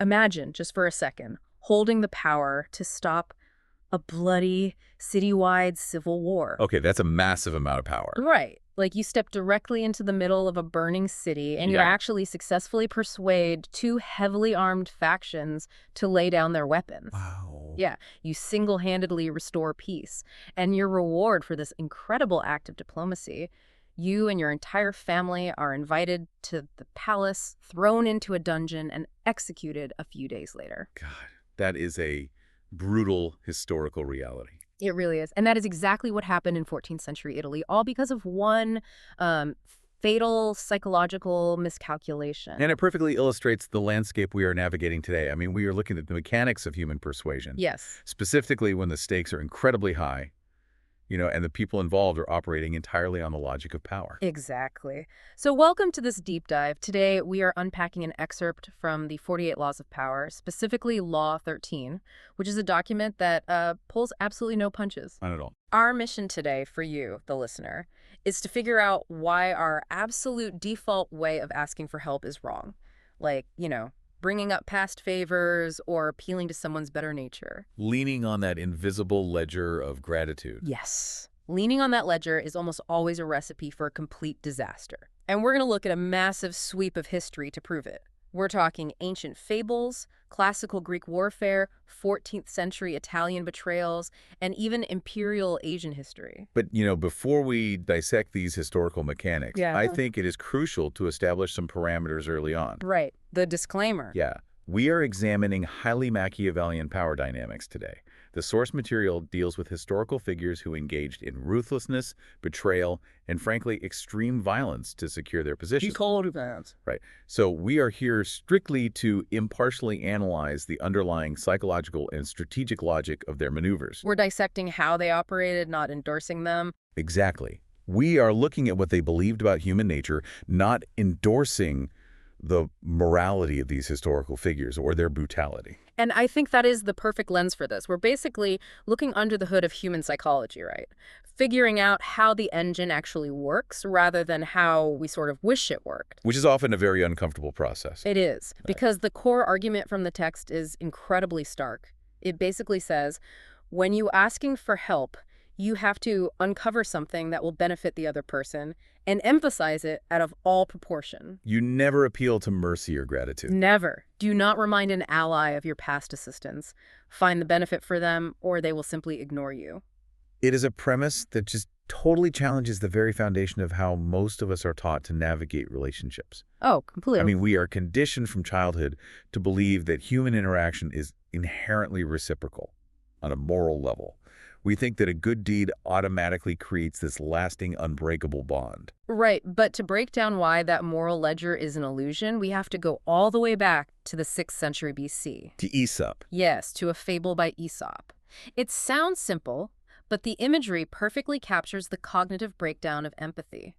Imagine, just for a second, holding the power to stop a bloody, citywide civil war. Okay, that's a massive amount of power. Right. Like you step directly into the middle of a burning city and you Yeah. actually successfully persuade two heavily armed factions to lay down their weapons. Wow. Yeah, you single-handedly restore peace. And your reward for this incredible act of diplomacy, you and your entire family are invited to the palace, thrown into a dungeon, and executed a few days later. God, that is a brutal historical reality. It really is. And that is exactly what happened in 14th century Italy, all because of one fatal psychological miscalculation. And it perfectly illustrates the landscape we are navigating today. I mean, we are looking at the mechanics of human persuasion. Yes. Specifically when the stakes are incredibly high, and the people involved are operating entirely on the logic of power. Exactly. So welcome to this deep dive. Today, we are unpacking an excerpt from the 48 Laws of Power, specifically Law 13, which is a document that pulls absolutely no punches. Not at all. Our mission today for you, the listener, is to figure out why our absolute default way of asking for help is wrong. Like, bringing up past favors or appealing to someone's better nature. Leaning on that invisible ledger of gratitude. Yes. Leaning on that ledger is almost always a recipe for a complete disaster. And we're going to look at a massive sweep of history to prove it. We're talking ancient fables, classical Greek warfare, 14th century Italian betrayals, and even imperial Asian history. But, before we dissect these historical mechanics, Yeah. I think it is crucial to establish some parameters early on. Right. The disclaimer. Yeah. We are examining highly Machiavellian power dynamics today. The source material deals with historical figures who engaged in ruthlessness, betrayal, and frankly, extreme violence to secure their positions. Right. So we are here strictly to impartially analyze the underlying psychological and strategic logic of their maneuvers. We're dissecting how they operated, not endorsing them. Exactly. We are looking at what they believed about human nature, not endorsing the morality of these historical figures or their brutality. And I think that is the perfect lens for this. We're basically looking under the hood of human psychology, right? Figuring out how the engine actually works rather than how we sort of wish it worked. Which is often a very uncomfortable process. It is, because the core argument from the text is incredibly stark. It basically says, when you asking for help, you have to uncover something that will benefit the other person and emphasize it out of all proportion. You never appeal to mercy or gratitude. Never. Do not remind an ally of your past assistance. Find the benefit for them, or they will simply ignore you. It is a premise that just totally challenges the very foundation of how most of us are taught to navigate relationships. Oh, completely. I mean, we are conditioned from childhood to believe that human interaction is inherently reciprocal on a moral level. We think that a good deed automatically creates this lasting, unbreakable bond. Right, but to break down why that moral ledger is an illusion, we have to go all the way back to the 6th century BC. To Aesop. Yes, to a fable by Aesop. It sounds simple, but the imagery perfectly captures the cognitive breakdown of empathy.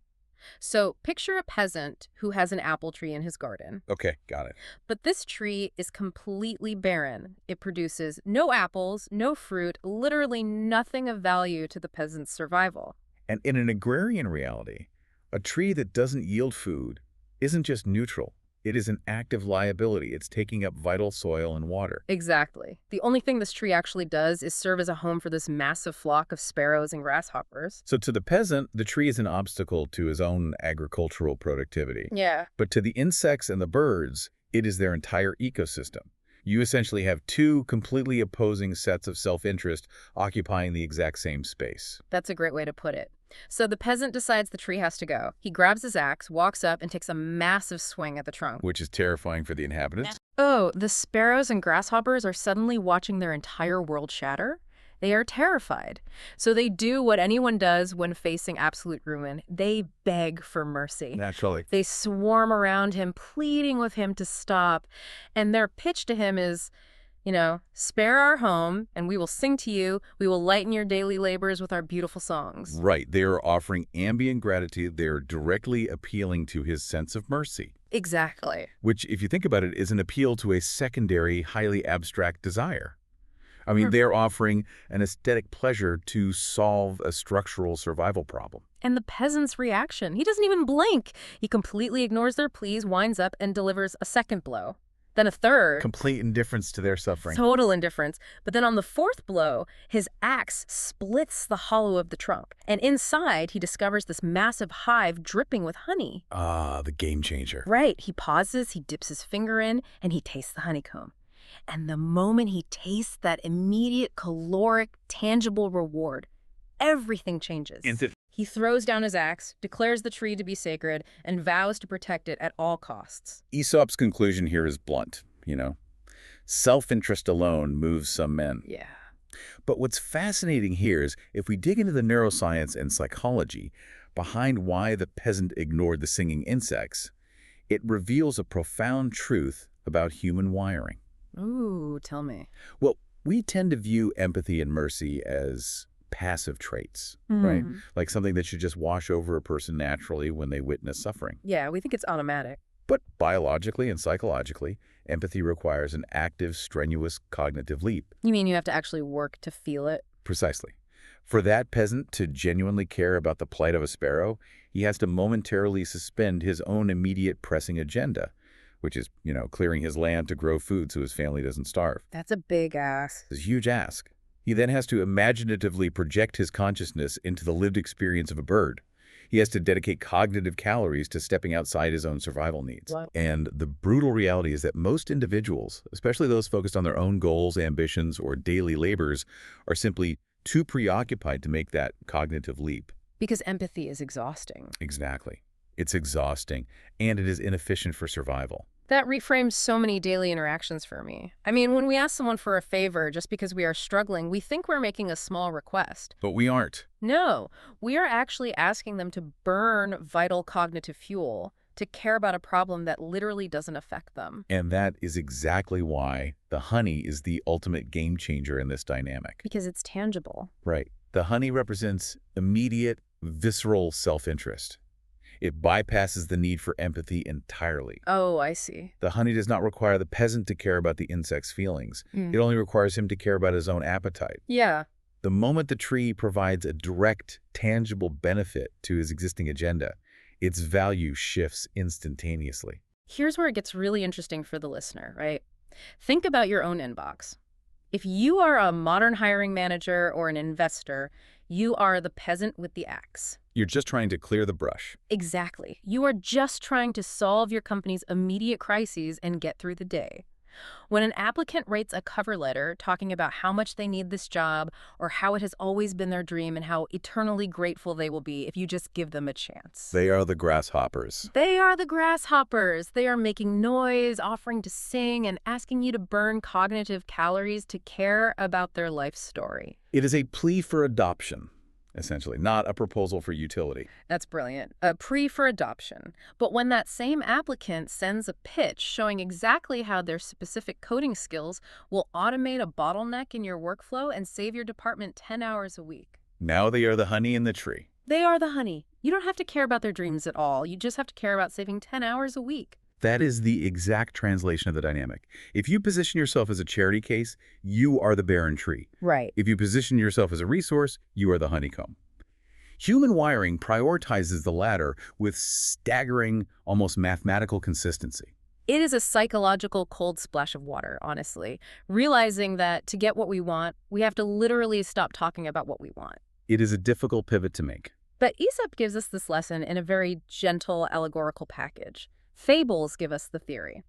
So picture a peasant who has an apple tree in his garden. Okay, got it. But this tree is completely barren. It produces no apples, no fruit, literally nothing of value to the peasant's survival. And in an agrarian reality, a tree that doesn't yield food isn't just neutral. It is an active liability. It's taking up vital soil and water. Exactly. The only thing this tree actually does is serve as a home for this massive flock of sparrows and grasshoppers. So to the peasant, the tree is an obstacle to his own agricultural productivity. Yeah. But to the insects and the birds, it is their entire ecosystem. You essentially have two completely opposing sets of self-interest occupying the exact same space. That's a great way to put it. So the peasant decides the tree has to go. He grabs his axe, walks up, and takes a massive swing at the trunk. Which is terrifying for the inhabitants. Oh, the sparrows and grasshoppers are suddenly watching their entire world shatter? They are terrified. So they do what anyone does when facing absolute ruin. They beg for mercy. Naturally. They swarm around him, pleading with him to stop. And their pitch to him is, spare our home, and we will sing to you. We will lighten your daily labors with our beautiful songs. Right. They are offering ambient gratitude. They are directly appealing to his sense of mercy. Exactly. Which, if you think about it, is an appeal to a secondary, highly abstract desire. I mean, they're offering an aesthetic pleasure to solve a structural survival problem. And the peasant's reaction, he doesn't even blink. He completely ignores their pleas, winds up, and delivers a second blow. Then a third. Complete indifference to their suffering. Total indifference. But then on the fourth blow, his axe splits the hollow of the trunk. And inside, he discovers this massive hive dripping with honey. Ah, the game changer. Right. He pauses, he dips his finger in, and he tastes the honeycomb. And the moment he tastes that immediate, caloric, tangible reward, everything changes. He throws down his axe, declares the tree to be sacred, and vows to protect it at all costs. Aesop's conclusion here is blunt, Self-interest alone moves some men. Yeah. But what's fascinating here is if we dig into the neuroscience and psychology behind why the peasant ignored the singing insects, it reveals a profound truth about human wiring. Ooh, tell me. Well, we tend to view empathy and mercy as passive traits, right? Like something that should just wash over a person naturally when they witness suffering. Yeah, we think it's automatic. But biologically and psychologically, empathy requires an active, strenuous cognitive leap. You mean you have to actually work to feel it? Precisely. For that peasant to genuinely care about the plight of a sparrow, he has to momentarily suspend his own immediate pressing agenda, which is, clearing his land to grow food so his family doesn't starve. That's a big ask. It's a huge ask. He then has to imaginatively project his consciousness into the lived experience of a bird. He has to dedicate cognitive calories to stepping outside his own survival needs. Wow. And the brutal reality is that most individuals, especially those focused on their own goals, ambitions, or daily labors, are simply too preoccupied to make that cognitive leap. Because empathy is exhausting. Exactly. It's exhausting, and it is inefficient for survival. That reframes so many daily interactions for me. I mean, when we ask someone for a favor just because we are struggling, we think we're making a small request. But we aren't. No, we are actually asking them to burn vital cognitive fuel, to care about a problem that literally doesn't affect them. And that is exactly why the honey is the ultimate game changer in this dynamic. Because it's tangible. Right. The honey represents immediate, visceral self-interest. It bypasses the need for empathy entirely. Oh, I see. The honey does not require the peasant to care about the insect's feelings. It only requires him to care about his own appetite. Yeah. The moment the tree provides a direct, tangible benefit to his existing agenda, its value shifts instantaneously. Here's where it gets really interesting for the listener, right? Think about your own inbox. If you are a modern hiring manager or an investor, you are the peasant with the axe. You're just trying to clear the brush. Exactly. You are just trying to solve your company's immediate crises and get through the day. When an applicant writes a cover letter talking about how much they need this job or how it has always been their dream and how eternally grateful they will be if you just give them a chance. They are the grasshoppers. They are the grasshoppers. They are making noise, offering to sing, and asking you to burn cognitive calories to care about their life story. It is a plea for adoption, essentially, not a proposal for utility. That's brilliant. A plea for adoption. But when that same applicant sends a pitch showing exactly how their specific coding skills will automate a bottleneck in your workflow and save your department 10 hours a week. Now they are the honey in the tree. They are the honey. You don't have to care about their dreams at all. You just have to care about saving 10 hours a week. That is the exact translation of the dynamic. If you position yourself as a charity case, you are the barren tree. Right. If you position yourself as a resource, you are the honeycomb. Human wiring prioritizes the latter with staggering, almost mathematical consistency. It is a psychological cold splash of water, honestly. Realizing that to get what we want, we have to literally stop talking about what we want. It is a difficult pivot to make. But Aesop gives us this lesson in a very gentle, allegorical package. Fables give us the theory.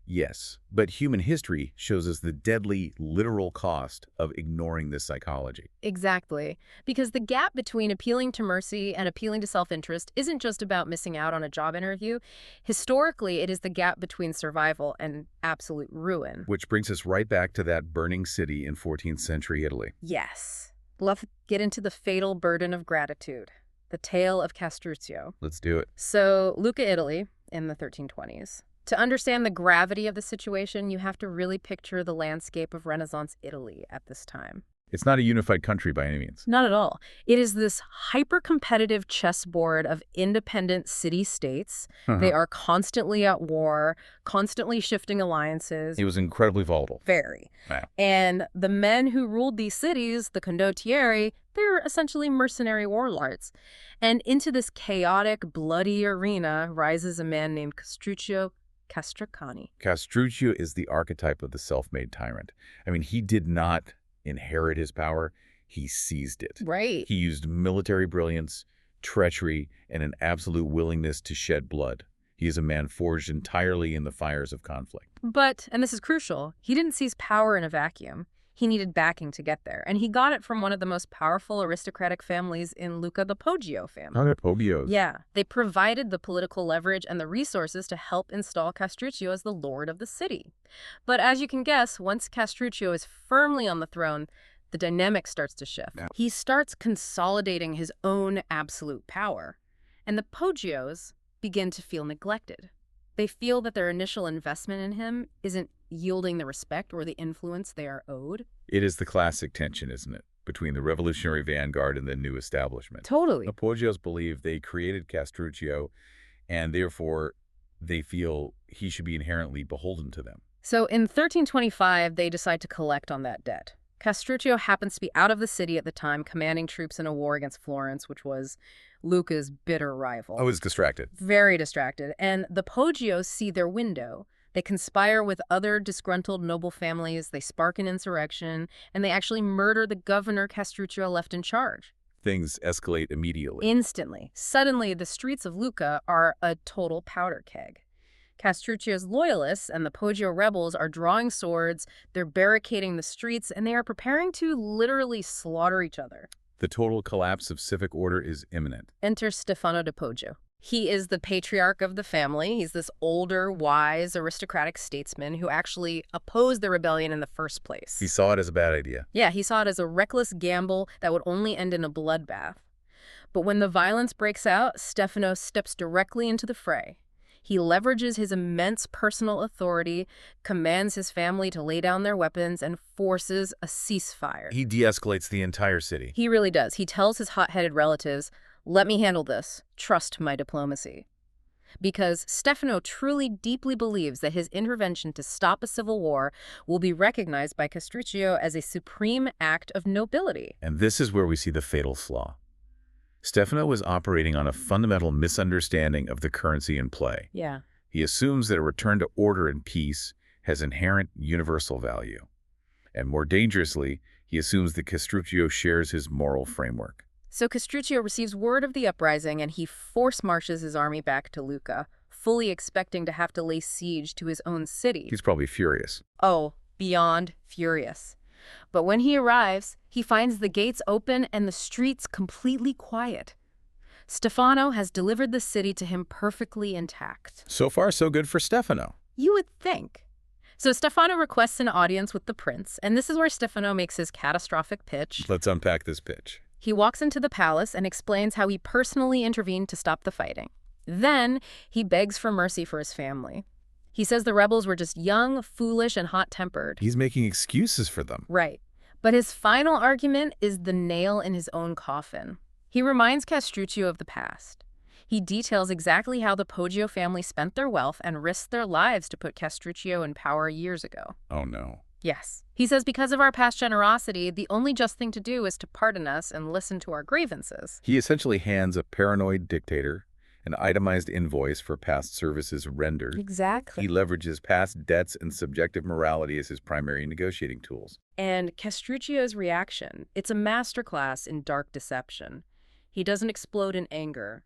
Yes, but human history shows us the deadly, literal cost of ignoring this psychology. Exactly. Because the gap between appealing to mercy and appealing to self-interest isn't just about missing out on a job interview. Historically, it is the gap between survival and absolute ruin. Which brings us right back to that burning city in 14th century Italy. Yes. Let's get into the fatal burden of gratitude. The tale of Castruccio. Let's do it. So, Lucca, Italy, in the 1320s. To understand the gravity of the situation, you have to really picture the landscape of Renaissance Italy at this time. It's not a unified country by any means. Not at all. It is this hyper-competitive chessboard of independent city-states. They are constantly at war, constantly shifting alliances. It was incredibly volatile. Very. Wow. And the men who ruled these cities, the condottieri, they're essentially mercenary warlords. And into this chaotic, bloody arena rises a man named Castruccio Castracani. Castruccio is the archetype of the self-made tyrant. I mean, he did not inherit his power. He seized it. Right. He used military brilliance, treachery, and an absolute willingness to shed blood. He is a man forged entirely in the fires of conflict. But, and this is crucial, he didn't seize power in a vacuum. He needed backing to get there, and he got it from one of the most powerful aristocratic families in Lucca, the Poggio family. Poggios. Yeah, they provided the political leverage and the resources to help install Castruccio as the lord of the city. But as you can guess, once Castruccio is firmly on the throne, the dynamic starts to shift. Yeah. He starts consolidating his own absolute power, and the Poggios begin to feel neglected. They feel that their initial investment in him isn't yielding the respect or the influence they are owed. It is the classic tension, isn't it, between the revolutionary vanguard and the new establishment. Totally. The Poggios believe they created Castruccio, and therefore they feel he should be inherently beholden to them. So in 1325, they decide to collect on that debt. Castruccio happens to be out of the city at the time, commanding troops in a war against Florence, which was Lucca's bitter rival. I was distracted. Very distracted. And the Poggios see their window. They conspire with other disgruntled noble families, they spark an insurrection, and they actually murder the governor Castruccio left in charge. Things escalate immediately. Instantly. Suddenly, the streets of Lucca are a total powder keg. Castruccio's loyalists and the Poggio rebels are drawing swords, they're barricading the streets, and they are preparing to literally slaughter each other. The total collapse of civic order is imminent. Enter Stefano di Poggio. He is the patriarch of the family. He's this older, wise, aristocratic statesman who actually opposed the rebellion in the first place. He saw it as a bad idea. Yeah, he saw it as a reckless gamble that would only end in a bloodbath. But when the violence breaks out, Stefano steps directly into the fray. He leverages his immense personal authority, commands his family to lay down their weapons, and forces a ceasefire. He de-escalates the entire city. He really does. He tells his hot-headed relatives, "Let me handle this. Trust my diplomacy." Because Stefano truly deeply believes that his intervention to stop a civil war will be recognized by Castruccio as a supreme act of nobility. And this is where we see the fatal flaw. Stefano was operating on a fundamental misunderstanding of the currency in play. Yeah. He assumes that a return to order and peace has inherent universal value. And more dangerously, he assumes that Castruccio shares his moral framework. So Castruccio receives word of the uprising and he force-marches his army back to Lucca, fully expecting to have to lay siege to his own city. He's probably furious. Oh, beyond furious. But when he arrives, he finds the gates open and the streets completely quiet. Stefano has delivered the city to him perfectly intact. So far, so good for Stefano. You would think. So Stefano requests an audience with the prince, and this is where Stefano makes his catastrophic pitch. Let's unpack this pitch. He walks into the palace and explains how he personally intervened to stop the fighting. Then he begs for mercy for his family. He says the rebels were just young, foolish, and hot-tempered. He's making excuses for them. Right. But his final argument is the nail in his own coffin. He reminds Castruccio of the past. He details exactly how the Poggio family spent their wealth and risked their lives to put Castruccio in power years ago. Oh, no. Yes. He says because of our past generosity, the only just thing to do is to pardon us and listen to our grievances. He essentially hands a paranoid dictator an itemized invoice for past services rendered. Exactly. He leverages past debts and subjective morality as his primary negotiating tools. And Castruccio's reaction, it's a masterclass in dark deception. He doesn't explode in anger.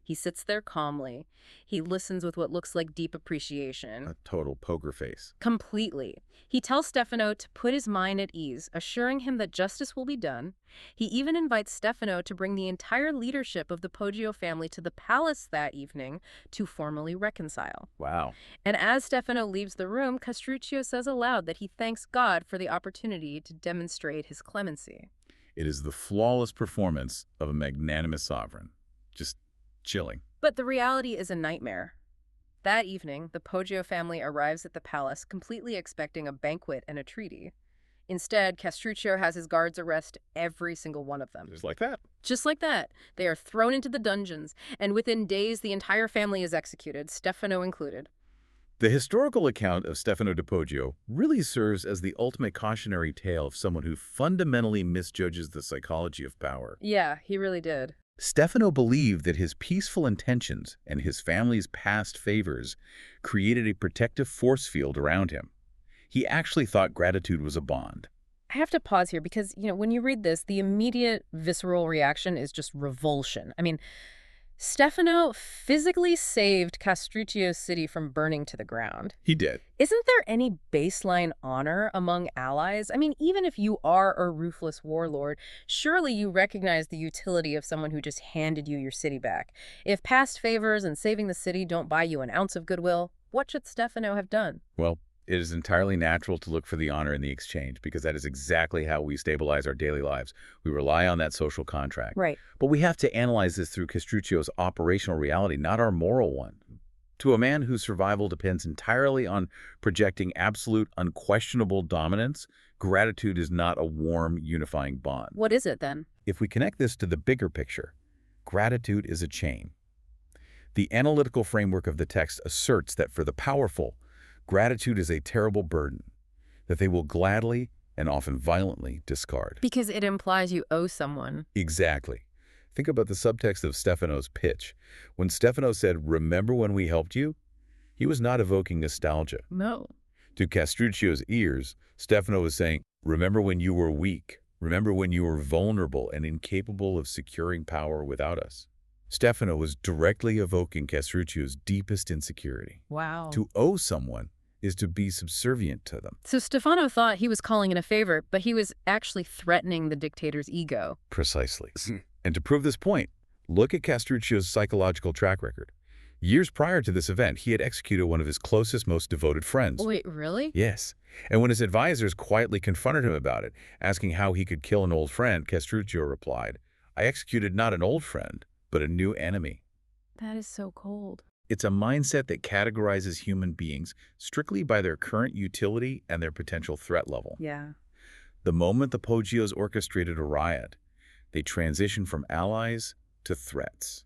He sits there calmly. He listens with what looks like deep appreciation. A total poker face. Completely. He tells Stefano to put his mind at ease, assuring him that justice will be done. He even invites Stefano to bring the entire leadership of the Poggio family to the palace that evening to formally reconcile. Wow. And as Stefano leaves the room, Castruccio says aloud that he thanks God for the opportunity to demonstrate his clemency. It is the flawless performance of a magnanimous sovereign. Just chilling. But the reality is a nightmare. That evening, the Poggio family arrives at the palace completely expecting a banquet and a treaty. Instead, Castruccio has his guards arrest every single one of them. Just like that. Just like that. They are thrown into the dungeons, and within days the entire family is executed, Stefano included. The historical account of Stefano di Poggio really serves as the ultimate cautionary tale of someone who fundamentally misjudges the psychology of power. Yeah, he really did. Stefano believed that his peaceful intentions and his family's past favors created a protective force field around him. He actually thought gratitude was a bond. I have to pause here because, when you read this, the immediate visceral reaction is just revulsion. I mean, Stefano physically saved Castruccio's city from burning to the ground. He did. Isn't there any baseline honor among allies? I mean, even if you are a ruthless warlord, surely you recognize the utility of someone who just handed you your city back. If past favors and saving the city don't buy you an ounce of goodwill, what should Stefano have done? Well, it is entirely natural to look for the honor in the exchange because that is exactly how we stabilize our daily lives. We rely on that social contract. Right. But we have to analyze this through Castruccio's operational reality, not our moral one. To a man whose survival depends entirely on projecting absolute, unquestionable dominance, gratitude is not a warm, unifying bond. What is it then? If we connect this to the bigger picture, gratitude is a chain. The analytical framework of the text asserts that for the powerful, gratitude is a terrible burden that they will gladly and often violently discard. Because it implies you owe someone. Exactly. Think about the subtext of Stefano's pitch. When Stefano said, "Remember when we helped you?" he was not evoking nostalgia. No. To Castruccio's ears, Stefano was saying, "Remember when you were weak. Remember when you were vulnerable and incapable of securing power without us." Stefano was directly evoking Castruccio's deepest insecurity. Wow. To owe someone is to be subservient to them. So Stefano thought he was calling in a favor, but he was actually threatening the dictator's ego. Precisely. And to prove this point, look at Castruccio's psychological track record. Years prior to this event, he had executed one of his closest, most devoted friends. Wait, really? Yes. And when his advisors quietly confronted him about it, asking how he could kill an old friend, Castruccio replied, "I executed not an old friend, but a new enemy." That is so cold. It's a mindset that categorizes human beings strictly by their current utility and their potential threat level. Yeah. The moment the Poggios orchestrated a riot, they transitioned from allies to threats.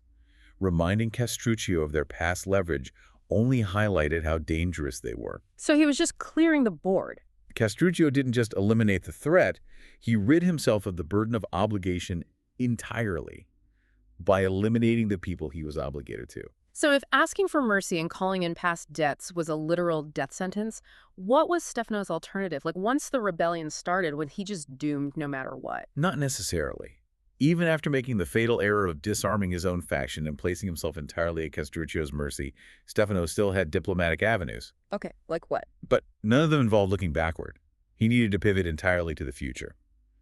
Reminding Castruccio of their past leverage only highlighted how dangerous they were. So he was just clearing the board. Castruccio didn't just eliminate the threat, he rid himself of the burden of obligation entirely by eliminating the people he was obligated to. So if asking for mercy and calling in past debts was a literal death sentence, what was Stefano's alternative? Like, once the rebellion started, was he just doomed no matter what? Not necessarily. Even after making the fatal error of disarming his own faction and placing himself entirely at Castruccio's mercy, Stefano still had diplomatic avenues. Okay, like what? But none of them involved looking backward. He needed to pivot entirely to the future.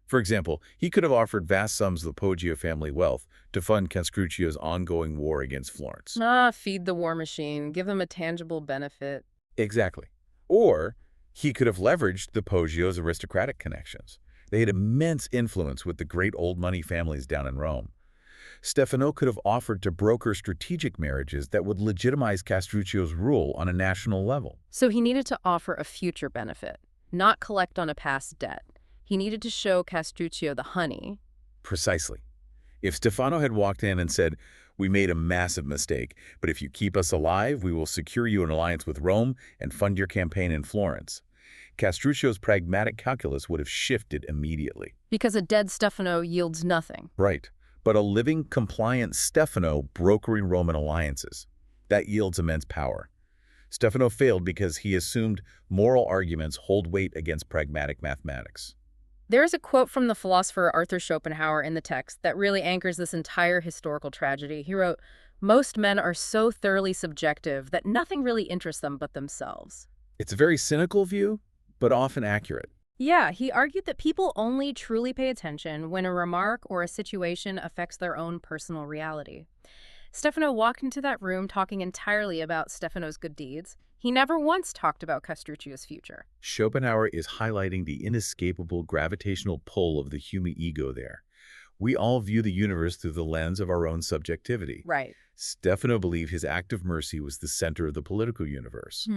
For example, he could have offered vast sums of the Poggio family wealth to fund Castruccio's ongoing war against Florence. Feed the war machine, give them a tangible benefit. Exactly. Or he could have leveraged the Poggio's aristocratic connections. They had immense influence with the great old money families down in Rome. Stefano could have offered to broker strategic marriages that would legitimize Castruccio's rule on a national level. So he needed to offer a future benefit, not collect on a past debt. He needed to show Castruccio the honey. Precisely. If Stefano had walked in and said, "We made a massive mistake, but if you keep us alive, we will secure you an alliance with Rome and fund your campaign in Florence," Castruccio's pragmatic calculus would have shifted immediately. Because a dead Stefano yields nothing. Right. But a living, compliant Stefano brokering Roman alliances. That yields immense power. Stefano failed because he assumed moral arguments hold weight against pragmatic mathematics. There's a quote from the philosopher Arthur Schopenhauer in the text that really anchors this entire historical tragedy. He wrote, "Most men are so thoroughly subjective that nothing really interests them but themselves." It's a very cynical view, but often accurate. Yeah, he argued that people only truly pay attention when a remark or a situation affects their own personal reality. Stefano walked into that room talking entirely about Stefano's good deeds. He never once talked about Castruccio's future. Schopenhauer is highlighting the inescapable gravitational pull of the human ego there. We all view the universe through the lens of our own subjectivity. Right. Stefano believed his act of mercy was the center of the political universe.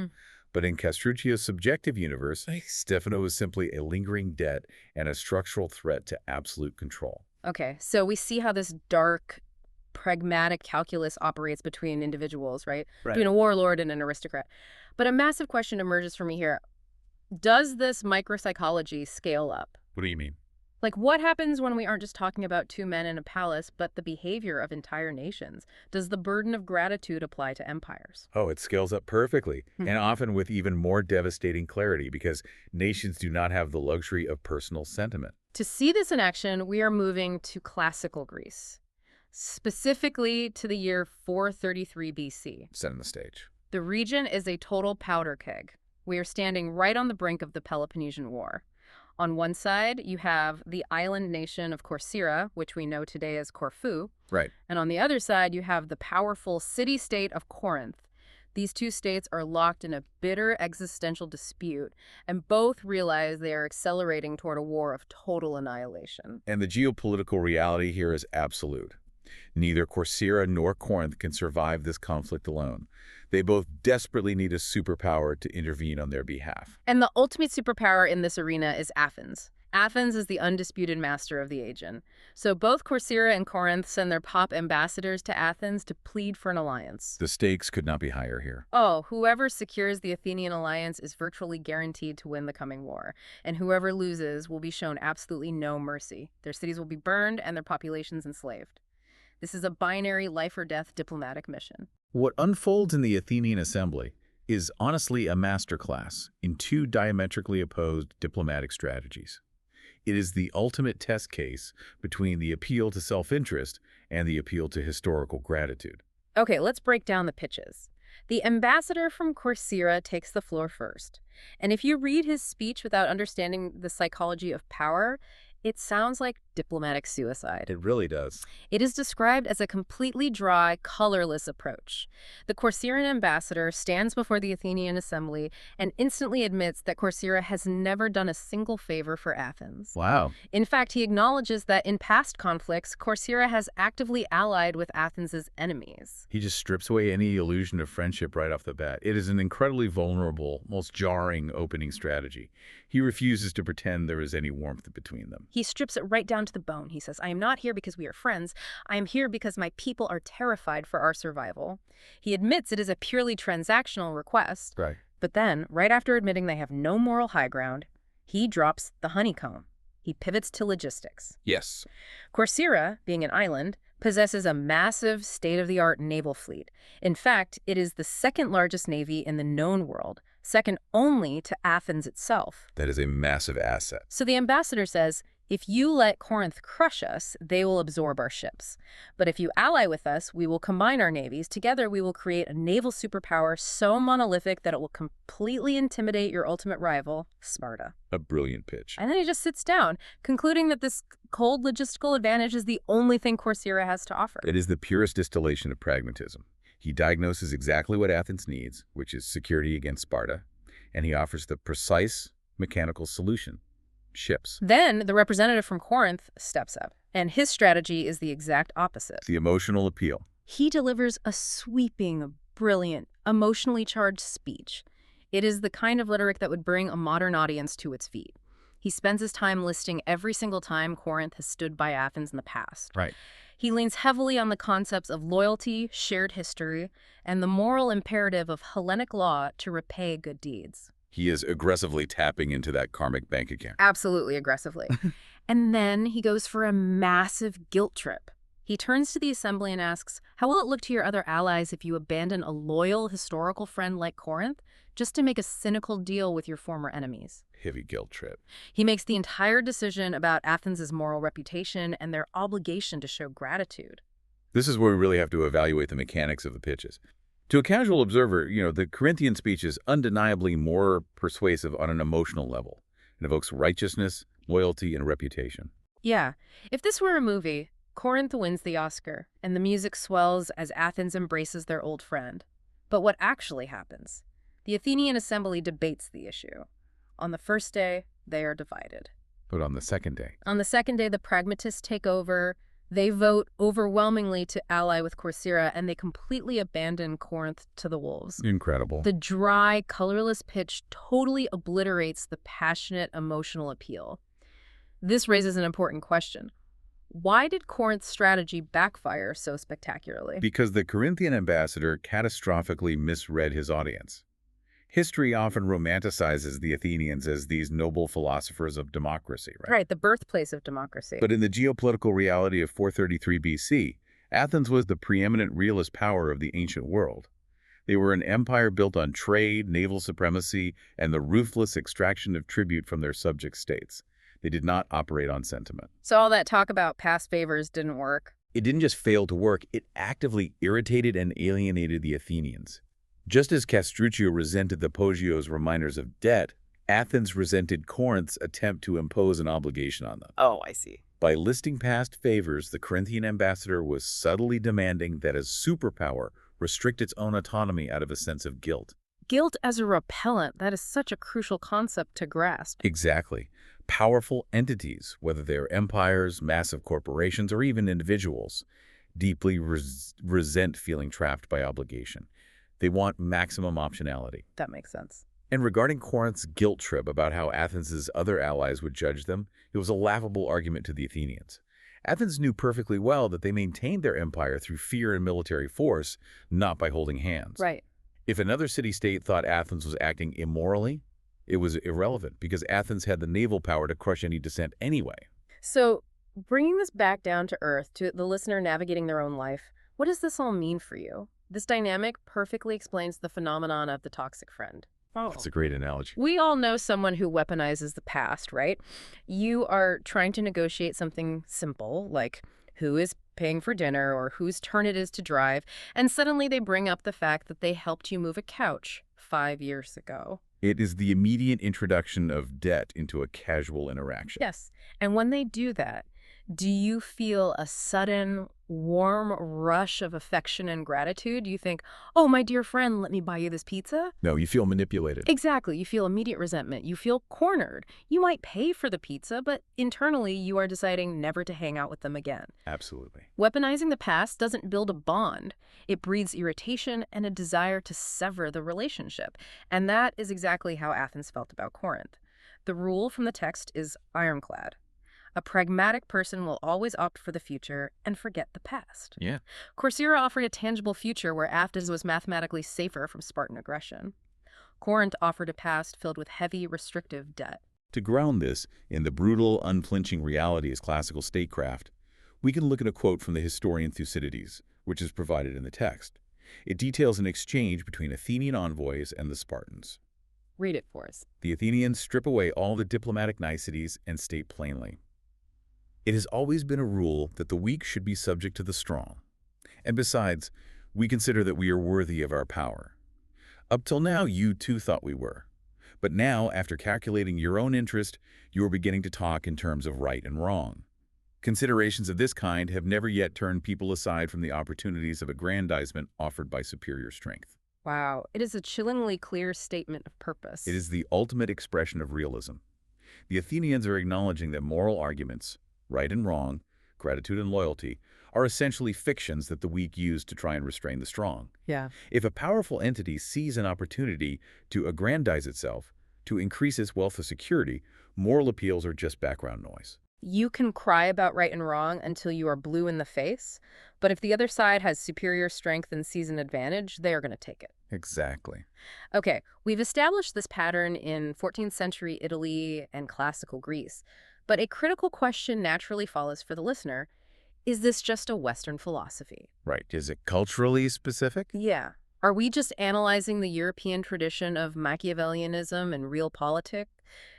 But in Castruccio's subjective universe, Stefano was simply a lingering debt and a structural threat to absolute control. Okay, so we see how this dark, pragmatic calculus operates between individuals, right? Between a warlord and an aristocrat. But a massive question emerges for me here. Does this micropsychology scale up? What do you mean? Like, what happens when we aren't just talking about two men in a palace, but the behavior of entire nations? Does the burden of gratitude apply to empires? Oh, it scales up perfectly, and often with even more devastating clarity because nations do not have the luxury of personal sentiment. To see this in action, we are moving to classical Greece, specifically to the year 433 BC. Setting the stage. The region is a total powder keg. We are standing right on the brink of the Peloponnesian War. On one side, you have the island nation of Corcyra, which we know today as Corfu. Right. And on the other side, you have the powerful city-state of Corinth. These two states are locked in a bitter existential dispute, and both realize they are accelerating toward a war of total annihilation. And the geopolitical reality here is absolute. Neither Corcyra nor Corinth can survive this conflict alone. They both desperately need a superpower to intervene on their behalf. And the ultimate superpower in this arena is Athens. Athens is the undisputed master of the Aegean. So both Corcyra and Corinth send their pop ambassadors to Athens to plead for an alliance. The stakes could not be higher here. Oh, whoever secures the Athenian alliance is virtually guaranteed to win the coming war. And whoever loses will be shown absolutely no mercy. Their cities will be burned and their populations enslaved. This is a binary life-or-death diplomatic mission. What unfolds in the Athenian assembly is honestly a masterclass in two diametrically opposed diplomatic strategies. It is the ultimate test case between the appeal to self-interest and the appeal to historical gratitude. Okay, let's break down the pitches. The ambassador from Corcyra takes the floor first. And if you read his speech without understanding the psychology of power, it sounds like diplomatic suicide. It really does. It is described as a completely dry, colorless approach. The Corcyran ambassador stands before the Athenian assembly and instantly admits that Corcyra has never done a single favor for Athens. Wow. In fact, he acknowledges that in past conflicts, Corcyra has actively allied with Athens' enemies. He just strips away any illusion of friendship right off the bat. It is an incredibly vulnerable, most jarring opening strategy. He refuses to pretend there is any warmth between them. He strips it right down to the bone. He says, I am not here because we are friends. I am here because my people are terrified for our survival. He admits it is a purely transactional request. Right. But then, right after admitting they have no moral high ground, he drops the honeycomb. He pivots to logistics. Yes. Corcyra, being an island, possesses a massive state-of-the-art naval fleet. In fact, it is the second largest navy in the known world, second only to Athens itself. That is a massive asset. So the ambassador says, if you let Corinth crush us, they will absorb our ships. But if you ally with us, we will combine our navies. Together, we will create a naval superpower so monolithic that it will completely intimidate your ultimate rival, Sparta. A brilliant pitch. And then he just sits down, concluding that this cold logistical advantage is the only thing Corcyra has to offer. It is the purest distillation of pragmatism. He diagnoses exactly what Athens needs, which is security against Sparta, and he offers the precise mechanical solution. Ships. Then the representative from Corinth steps up, and his strategy is the exact opposite. The emotional appeal. He delivers a sweeping, brilliant, emotionally charged speech. It is the kind of rhetoric that would bring a modern audience to its feet. He spends his time listing every single time Corinth has stood by Athens in the past. Right. He leans heavily on the concepts of loyalty, shared history, and the moral imperative of Hellenic law to repay good deeds. He is aggressively tapping into that karmic bank account. Absolutely aggressively. And then he goes for a massive guilt trip. He turns to the assembly and asks, how will it look to your other allies if you abandon a loyal historical friend like Corinth just to make a cynical deal with your former enemies? Heavy guilt trip. He makes the entire decision about Athens' moral reputation and their obligation to show gratitude. This is where we really have to evaluate the mechanics of the pitches. To a casual observer, the Corinthian speech is undeniably more persuasive on an emotional level. It evokes righteousness, loyalty, and reputation. Yeah. If this were a movie, Corinth wins the Oscar, and the music swells as Athens embraces their old friend. But what actually happens? The Athenian assembly debates the issue. On the first day, they are divided. But on the second day? On the second day, the pragmatists take over. They vote overwhelmingly to ally with Corcyra, and they completely abandon Corinth to the wolves. Incredible. The dry, colorless pitch totally obliterates the passionate, emotional appeal. This raises an important question. Why did Corinth's strategy backfire so spectacularly? Because the Corinthian ambassador catastrophically misread his audience. History often romanticizes the Athenians as these noble philosophers of democracy, right? Right, the birthplace of democracy. But in the geopolitical reality of 433 BC, Athens was the preeminent realist power of the ancient world. They were an empire built on trade, naval supremacy, and the ruthless extraction of tribute from their subject states. They did not operate on sentiment. So all that talk about past favors didn't work. It didn't just fail to work, it actively irritated and alienated the Athenians. Just as Castruccio resented the Poggios' reminders of debt, Athens resented Corinth's attempt to impose an obligation on them. Oh, I see. By listing past favors, the Corinthian ambassador was subtly demanding that as superpower restrict its own autonomy out of a sense of guilt. Guilt as a repellent, that is such a crucial concept to grasp. Exactly. Powerful entities, whether they're empires, massive corporations, or even individuals, deeply resent feeling trapped by obligation. They want maximum optionality. That makes sense. And regarding Corinth's guilt trip about how Athens' other allies would judge them, it was a laughable argument to the Athenians. Athens knew perfectly well that they maintained their empire through fear and military force, not by holding hands. Right. If another city-state thought Athens was acting immorally, it was irrelevant because Athens had the naval power to crush any dissent anyway. So bringing this back down to earth, to the listener navigating their own life, what does this all mean for you? This dynamic perfectly explains the phenomenon of the toxic friend. That's a great analogy. We all know someone who weaponizes the past, right? You are trying to negotiate something simple, like who is paying for dinner or whose turn it is to drive, and suddenly they bring up the fact that they helped you move a couch 5 years ago. It is the immediate introduction of debt into a casual interaction. Yes, and when they do that, do you feel a sudden, warm rush of affection and gratitude? Do you think, oh, my dear friend, let me buy you this pizza? No, you feel manipulated. Exactly. You feel immediate resentment. You feel cornered. You might pay for the pizza, but internally you are deciding never to hang out with them again. Absolutely. Weaponizing the past doesn't build a bond. It breeds irritation and a desire to sever the relationship. And that is exactly how Athens felt about Corinth. The rule from the text is ironclad. A pragmatic person will always opt for the future and forget the past. Yeah. Corcyra offered a tangible future where Athens was mathematically safer from Spartan aggression. Corinth offered a past filled with heavy, restrictive debt. To ground this in the brutal, unflinching reality as classical statecraft, we can look at a quote from the historian Thucydides, which is provided in the text. It details an exchange between Athenian envoys and the Spartans. Read it for us. The Athenians strip away all the diplomatic niceties and state plainly. It has always been a rule that the weak should be subject to the strong. And besides, we consider that we are worthy of our power. Up till now, you too thought we were. But now, after calculating your own interest, you are beginning to talk in terms of right and wrong. Considerations of this kind have never yet turned people aside from the opportunities of aggrandizement offered by superior strength. Wow, it is a chillingly clear statement of purpose. It is the ultimate expression of realism. The Athenians are acknowledging that moral arguments, right and wrong, gratitude and loyalty, are essentially fictions that the weak use to try and restrain the strong. Yeah. If a powerful entity sees an opportunity to aggrandize itself, to increase its wealth or security, moral appeals are just background noise. You can cry about right and wrong until you are blue in the face, but if the other side has superior strength and sees an advantage, they are going to take it. Exactly. Okay, we've established this pattern in 14th century Italy and classical Greece, but a critical question naturally follows for the listener. Is this just a Western philosophy? Right. Is it culturally specific? Yeah. Are we just analyzing the European tradition of Machiavellianism and realpolitik?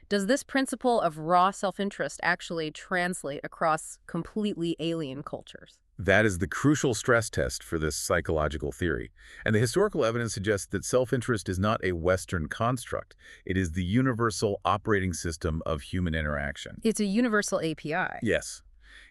Does this principle of raw self-interest actually translate across completely alien cultures? That is the crucial stress test for this psychological theory. And the historical evidence suggests that self-interest is not a Western construct. It is the universal operating system of human interaction. It's a universal API. Yes.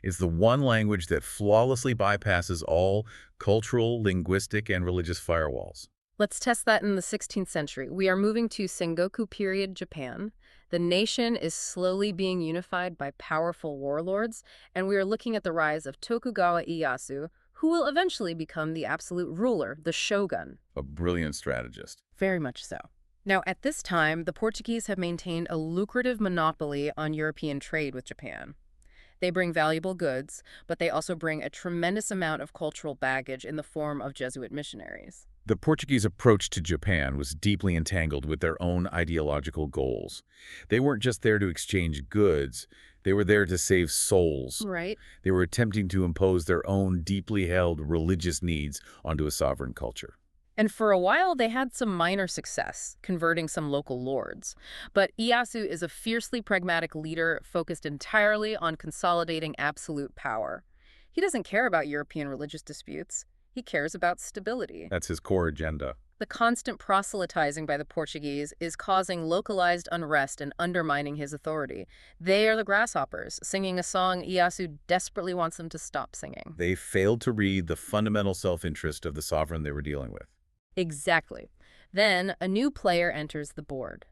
It's the one language that flawlessly bypasses all cultural, linguistic, and religious firewalls. Let's test that in the 16th century. We are moving to Sengoku period Japan. The nation is slowly being unified by powerful warlords, and we are looking at the rise of Tokugawa Ieyasu, who will eventually become the absolute ruler, the shogun. A brilliant strategist. Very much so. Now, at this time, the Portuguese have maintained a lucrative monopoly on European trade with Japan. They bring valuable goods, but they also bring a tremendous amount of cultural baggage in the form of Jesuit missionaries. The Portuguese approach to Japan was deeply entangled with their own ideological goals. They weren't just there to exchange goods, they were there to save souls. Right. They were attempting to impose their own deeply held religious needs onto a sovereign culture. And for a while, they had some minor success, converting some local lords. But Ieyasu is a fiercely pragmatic leader focused entirely on consolidating absolute power. He doesn't care about European religious disputes. He cares about stability. That's his core agenda. The constant proselytizing by the Portuguese is causing localized unrest and undermining his authority. They are the grasshoppers, singing a song Ieyasu desperately wants them to stop singing. They failed to read the fundamental self-interest of the sovereign they were dealing with. Exactly. Then a new player enters the board.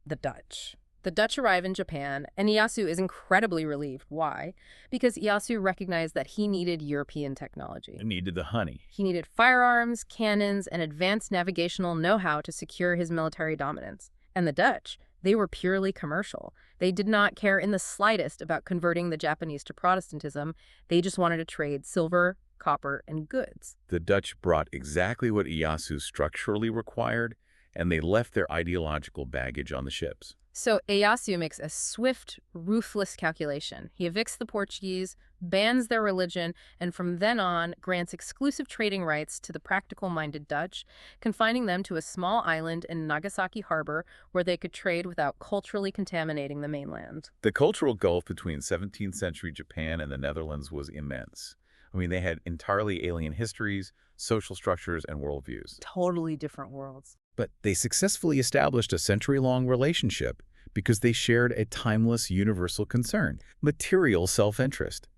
The Dutch. The Dutch arrive in Japan, and Ieyasu is incredibly relieved. Why? Because Ieyasu recognized that he needed European technology. They needed the honey. He needed firearms, cannons, and advanced navigational know-how to secure his military dominance. And the Dutch, they were purely commercial. They did not care in the slightest about converting the Japanese to Protestantism. They just wanted to trade silver, copper, and goods. The Dutch brought exactly what Ieyasu structurally required, and they left their ideological baggage on the ships. So Ieyasu makes a swift, ruthless calculation. He evicts the Portuguese, bans their religion, and from then on grants exclusive trading rights to the practical-minded Dutch, confining them to a small island in Nagasaki harbor where they could trade without culturally contaminating the mainland. The cultural gulf between 17th century Japan and the Netherlands was immense. I mean, they had entirely alien histories, social structures, and worldviews. Totally different worlds. But they successfully established a century-long relationship because they shared a timeless universal concern, material self-interest.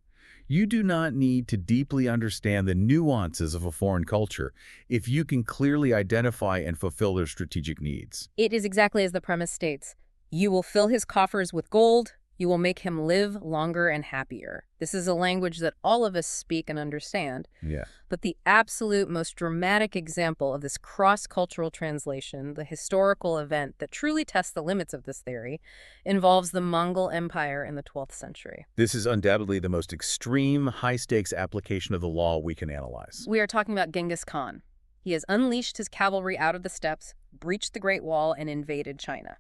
You do not need to deeply understand the nuances of a foreign culture if you can clearly identify and fulfill their strategic needs. It is exactly as the premise states. You will fill his coffers with gold. You will make him live longer and happier. This is a language that all of us speak and understand. Yeah. But the absolute most dramatic example of this cross-cultural translation, the historical event that truly tests the limits of this theory, involves the Mongol Empire in the 12th century. This is undoubtedly the most extreme, high-stakes application of the law we can analyze. We are talking about Genghis Khan. He has unleashed his cavalry out of the steppes, breached the Great Wall, and invaded China.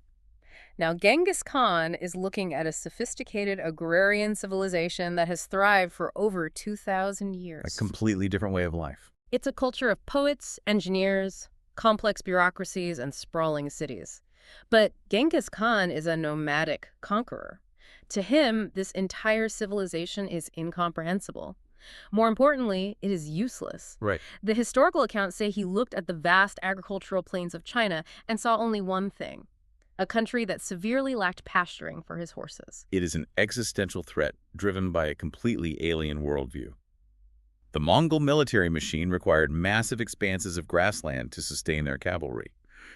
Now, Genghis Khan is looking at a sophisticated agrarian civilization that has thrived for over 2,000 years. A completely different way of life. It's a culture of poets, engineers, complex bureaucracies, and sprawling cities. But Genghis Khan is a nomadic conqueror. To him, this entire civilization is incomprehensible. More importantly, it is useless. Right. The historical accounts say he looked at the vast agricultural plains of China and saw only one thing: a country that severely lacked pasturing for his horses. It is an existential threat driven by a completely alien worldview. The Mongol military machine required massive expanses of grassland to sustain their cavalry.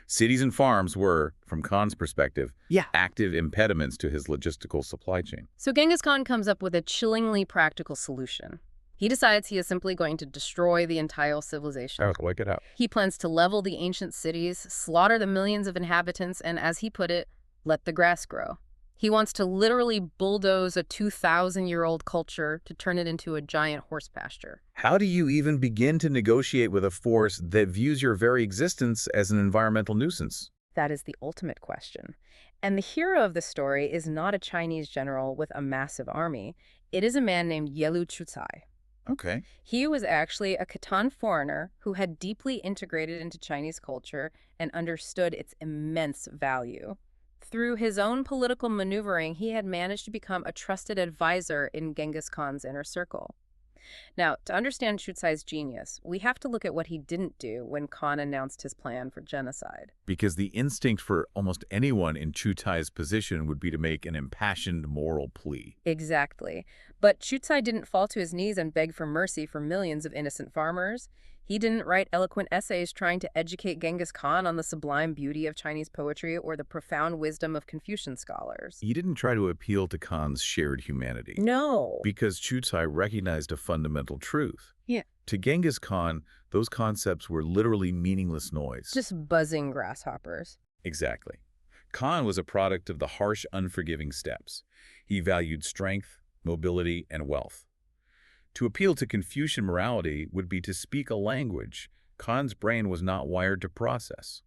Cities and farms were, from Khan's perspective, active impediments to his logistical supply chain. So Genghis Khan comes up with a chillingly practical solution. He decides he is simply going to destroy the entire civilization. Wake it up. He plans to level the ancient cities, slaughter the millions of inhabitants, and, as he put it, let the grass grow. He wants to literally bulldoze a 2,000-year-old culture to turn it into a giant horse pasture. How do you even begin to negotiate with a force that views your very existence as an environmental nuisance? That is the ultimate question. And the hero of the story is not a Chinese general with a massive army. It is a man named Yelu Chucai. Okay. He was actually a Khitan foreigner who had deeply integrated into Chinese culture and understood its immense value. Through his own political maneuvering, he had managed to become a trusted advisor in Genghis Khan's inner circle. Now, to understand Chucai's genius, we have to look at what he didn't do when Khan announced his plan for genocide. Because the instinct for almost anyone in Chucai's position would be to make an impassioned moral plea. Exactly. But Chucai didn't fall to his knees and beg for mercy for millions of innocent farmers. He didn't write eloquent essays trying to educate Genghis Khan on the sublime beauty of Chinese poetry or the profound wisdom of Confucian scholars. He didn't try to appeal to Khan's shared humanity. No. Because Chucai recognized a fundamental truth. Yeah. To Genghis Khan, those concepts were literally meaningless noise. Just buzzing grasshoppers. Exactly. Khan was a product of the harsh, unforgiving steppes. He valued strength, mobility, and wealth. To appeal to Confucian morality would be to speak a language, Khan's brain was not wired to process.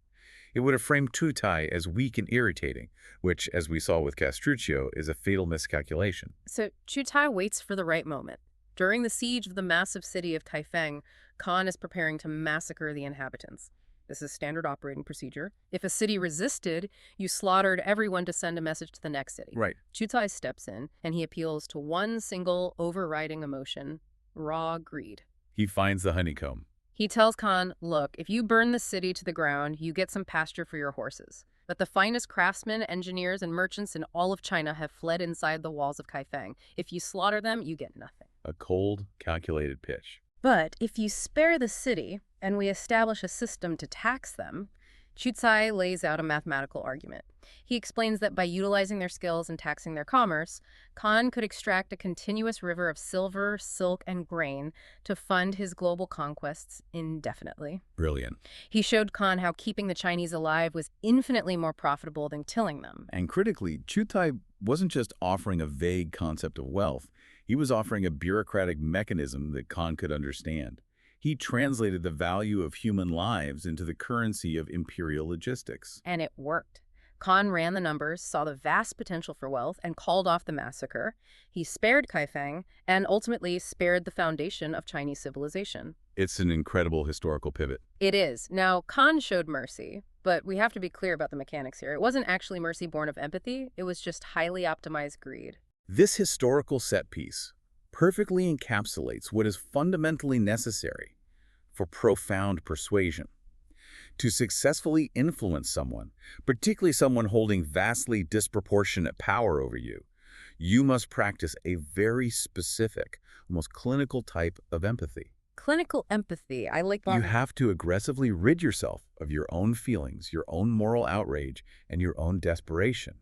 It would have framed Chutai as weak and irritating, which, as we saw with Castruccio, is a fatal miscalculation. So Chutai waits for the right moment. During the siege of the massive city of Kaifeng, Khan is preparing to massacre the inhabitants. This is standard operating procedure. If a city resisted, you slaughtered everyone to send a message to the next city. Right. Chutai steps in, and he appeals to one single overriding emotion: raw greed. He finds the honeycomb. He tells Khan, look, if you burn the city to the ground, you get some pasture for your horses. But the finest craftsmen, engineers, and merchants in all of China have fled inside the walls of Kaifeng. If you slaughter them, you get nothing. A cold, calculated pitch. But if you spare the city, and we establish a system to tax them, Chutai lays out a mathematical argument. He explains that by utilizing their skills and taxing their commerce, Khan could extract a continuous river of silver, silk, and grain to fund his global conquests indefinitely. Brilliant. He showed Khan how keeping the Chinese alive was infinitely more profitable than killing them. And critically, Chutai wasn't just offering a vague concept of wealth. He was offering a bureaucratic mechanism that Khan could understand. He translated the value of human lives into the currency of imperial logistics. And it worked. Khan ran the numbers, saw the vast potential for wealth, and called off the massacre. He spared Kaifeng, and ultimately spared the foundation of Chinese civilization. It's an incredible historical pivot. It is. Now, Khan showed mercy, but we have to be clear about the mechanics here. It wasn't actually mercy born of empathy. It was just highly optimized greed. This historical set piece perfectly encapsulates what is fundamentally necessary for profound persuasion. To successfully influence someone, particularly someone holding vastly disproportionate power over you, you must practice a very specific, almost clinical type of empathy. Clinical empathy, I like that. You have to aggressively rid yourself of your own feelings, your own moral outrage, and your own desperation.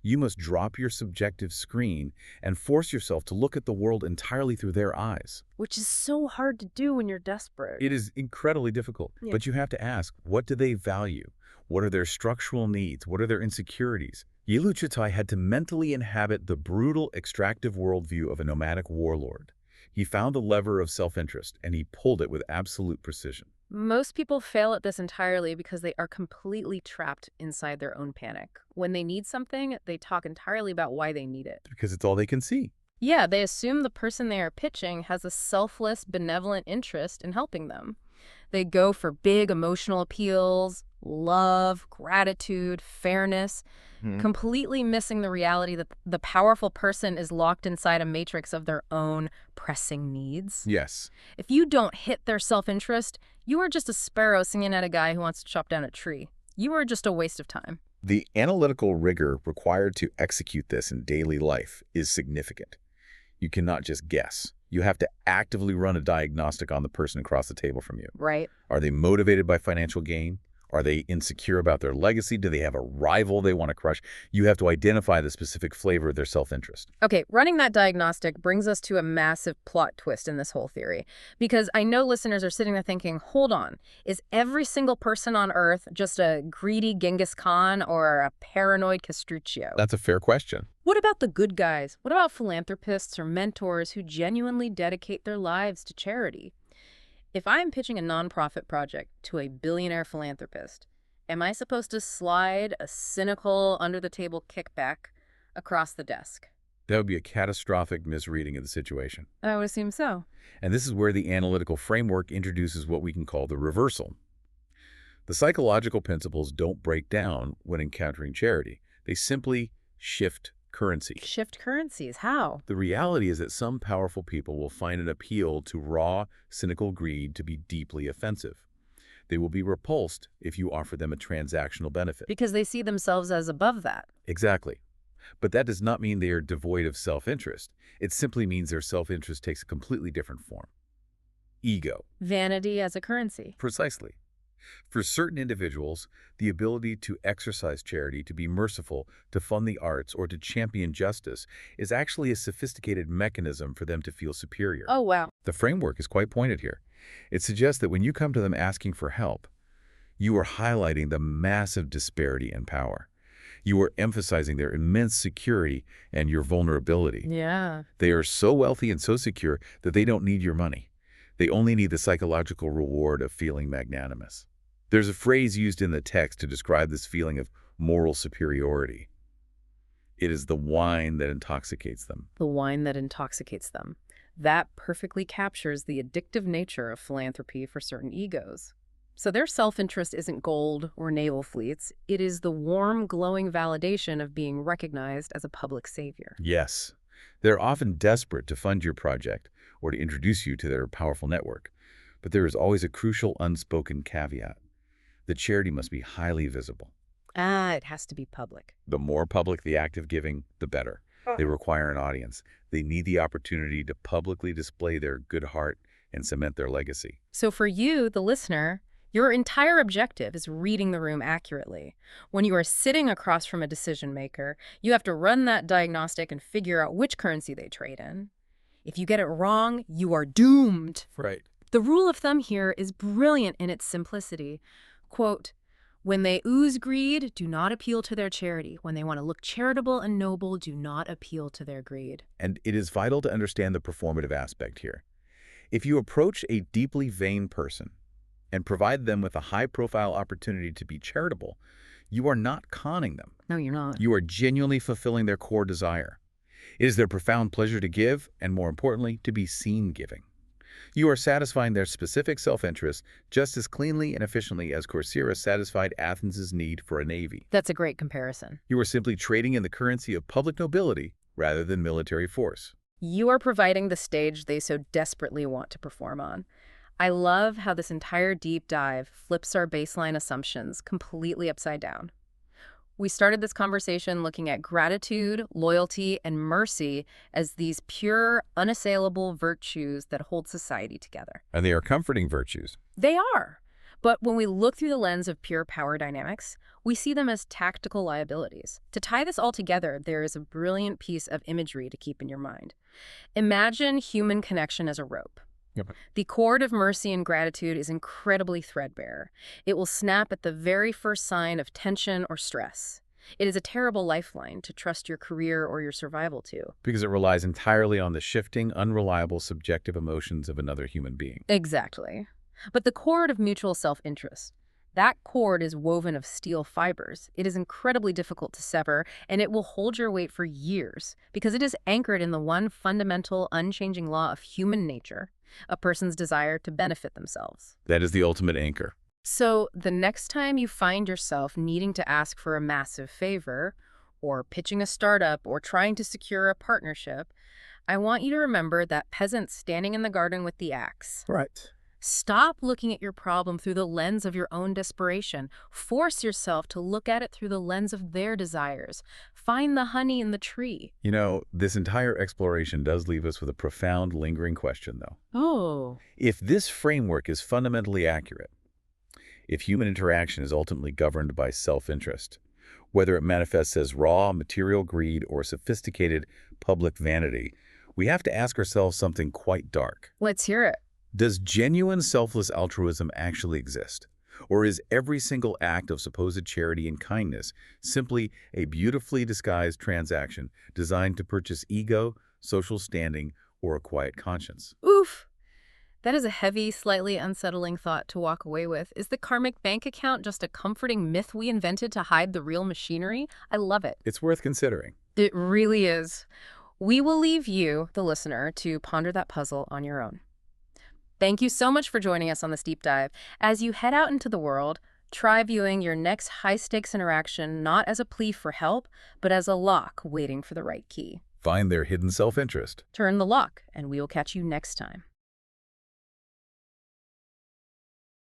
You must drop your subjective screen and force yourself to look at the world entirely through their eyes. Which is so hard to do when you're desperate. It is incredibly difficult, but you have to ask, what do they value? What are their structural needs? What are their insecurities? Yilu Chutai had to mentally inhabit the brutal, extractive worldview of a nomadic warlord. He found the lever of self-interest, and he pulled it with absolute precision. Most people fail at this entirely because they are completely trapped inside their own panic. When they need something, they talk entirely about why they need it. Because it's all they can see. Yeah, they assume the person they are pitching has a selfless, benevolent interest in helping them. They go for big emotional appeals, love, gratitude, fairness, completely missing the reality that the powerful person is locked inside a matrix of their own pressing needs. Yes. If you don't hit their self-interest, you are just a sparrow singing at a guy who wants to chop down a tree. You are just a waste of time. The analytical rigor required to execute this in daily life is significant. You cannot just guess. You have to actively run a diagnostic on the person across the table from you. Right. Are they motivated by financial gain? Are they insecure about their legacy? Do they have a rival they want to crush? You have to identify the specific flavor of their self-interest. Okay, running that diagnostic brings us to a massive plot twist in this whole theory. Because I know listeners are sitting there thinking, hold on, is every single person on Earth just a greedy Genghis Khan or a paranoid Castruccio? That's a fair question. What about the good guys? What about philanthropists or mentors who genuinely dedicate their lives to charity? If I'm pitching a nonprofit project to a billionaire philanthropist, am I supposed to slide a cynical, under-the-table kickback across the desk? That would be a catastrophic misreading of the situation. I would assume so. And this is where the analytical framework introduces what we can call the reversal. The psychological principles don't break down when encountering charity. They simply shift currency. Shift currencies? How? The reality is that some powerful people will find an appeal to raw, cynical greed to be deeply offensive. They will be repulsed if you offer them a transactional benefit. Because they see themselves as above that. Exactly. But that does not mean they are devoid of self-interest. It simply means their self-interest takes a completely different form. Ego. Vanity as a currency. Precisely. For certain individuals, the ability to exercise charity, to be merciful, to fund the arts, or to champion justice is actually a sophisticated mechanism for them to feel superior. Oh, wow. The framework is quite pointed here. It suggests that when you come to them asking for help, you are highlighting the massive disparity in power. You are emphasizing their immense security and your vulnerability. Yeah. They are so wealthy and so secure that they don't need your money. They only need the psychological reward of feeling magnanimous. There's a phrase used in the text to describe this feeling of moral superiority. It is the wine that intoxicates them. The wine that intoxicates them. That perfectly captures the addictive nature of philanthropy for certain egos. So their self-interest isn't gold or naval fleets. It is the warm, glowing validation of being recognized as a public savior. Yes, they're often desperate to fund your project or to introduce you to their powerful network. But there is always a crucial unspoken caveat. The charity must be highly visible. It has to be public. The more public the act of giving, the better. They require an audience. They need the opportunity to publicly display their good heart and cement their legacy. So for you, the listener, your entire objective is reading the room accurately. When you are sitting across from a decision maker, you have to run that diagnostic and figure out which currency they trade in. If you get it wrong, you are doomed. Right. The rule of thumb here is brilliant in its simplicity. Quote, "When they ooze greed, do not appeal to their charity. When they want to look charitable and noble, do not appeal to their greed." And it is vital to understand the performative aspect here. If you approach a deeply vain person and provide them with a high-profile opportunity to be charitable, you are not conning them. No, you're not. You are genuinely fulfilling their core desire. It is their profound pleasure to give, and more importantly, to be seen giving. You are satisfying their specific self-interest just as cleanly and efficiently as Corcyra satisfied Athens' need for a navy. That's a great comparison. You are simply trading in the currency of public nobility rather than military force. You are providing the stage they so desperately want to perform on. I love how this entire deep dive flips our baseline assumptions completely upside down. We started this conversation looking at gratitude, loyalty, and mercy as these pure, unassailable virtues that hold society together. And they are comforting virtues. They are. But when we look through the lens of pure power dynamics, we see them as tactical liabilities. To tie this all together, there is a brilliant piece of imagery to keep in your mind. Imagine human connection as a rope. Yep. The cord of mercy and gratitude is incredibly threadbare. It will snap at the very first sign of tension or stress. It is a terrible lifeline to trust your career or your survival to. Because it relies entirely on the shifting, unreliable, subjective emotions of another human being. Exactly. But the cord of mutual self-interest, that cord is woven of steel fibers. It is incredibly difficult to sever, and it will hold your weight for years because it is anchored in the one fundamental, unchanging law of human nature, a person's desire to benefit themselves. That is the ultimate anchor. So the next time you find yourself needing to ask for a massive favor, or pitching a startup, or trying to secure a partnership, I want you to remember that peasant standing in the garden with the axe. Right. Stop looking at your problem through the lens of your own desperation. Force yourself to look at it through the lens of their desires. Find the honey in the tree. You know, this entire exploration does leave us with a profound, lingering question, though. Oh. If this framework is fundamentally accurate, if human interaction is ultimately governed by self-interest, whether it manifests as raw material greed or sophisticated public vanity, we have to ask ourselves something quite dark. Let's hear it. Does genuine selfless altruism actually exist? Or is every single act of supposed charity and kindness simply a beautifully disguised transaction designed to purchase ego, social standing, or a quiet conscience? Oof. That is a heavy, slightly unsettling thought to walk away with. Is the karmic bank account just a comforting myth we invented to hide the real machinery? I love it. It's worth considering. It really is. We will leave you, the listener, to ponder that puzzle on your own. Thank you so much for joining us on this deep dive. As you head out into the world, try viewing your next high-stakes interaction not as a plea for help, but as a lock waiting for the right key. Find their hidden self-interest. Turn the lock, and we will catch you next time.